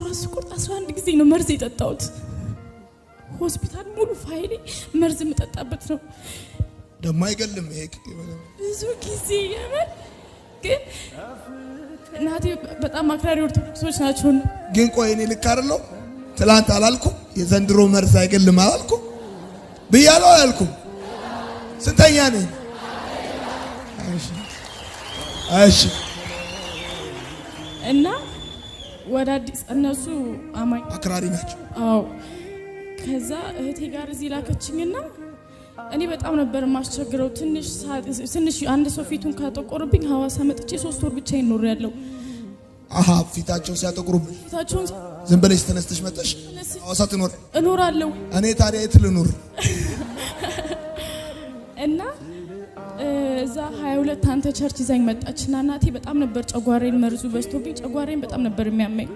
ራስ ቁርጥ 11 ጊዜ ነው መርዝ የጠጣሁት። ሆስፒታል ሙሉ ፋይሌ መርዝ የምጠጣበት ነው። ደሞ አይገልም ይሄ ብዙ ጊዜ የምን ግን እናቴ በጣም አክራሪ ኦርቶዶክሶች ናቸው። ግን ቆይ እኔ ልክ አይደለሁ? ትላንት አላልኩም የዘንድሮ መርዝ አይገልም አላልኩም ብያለሁ አላልኩም? ስንተኛ ነኝ? እሺ እና ወደ አዲስ እነሱ አማኝ አክራሪ ናቸው። አዎ ከዛ እህቴ ጋር እዚህ ላከችኝና እኔ በጣም ነበር ማስቸግረው። ትንሽ አንድ ሰው ፊቱን ካጠቆረብኝ ሐዋሳ መጥቼ 3 ወር ብቻ ይኖር ያለው። አሃ ፊታቸውን ሲያጠቁሩብኝ ፊታቸውን ዝም ብለሽ ተነስተሽ መጣሽ ሐዋሳ እኖራለሁ። እኔ ታዲያ የት ልኑር? እና እዛ 22 አንተ ቸርች ይዛኝ መጣችና እናቴ በጣም ነበር ጨጓራዬን መርዙ በዝቶብኝ ጨጓራዬን በጣም ነበር የሚያመኝ።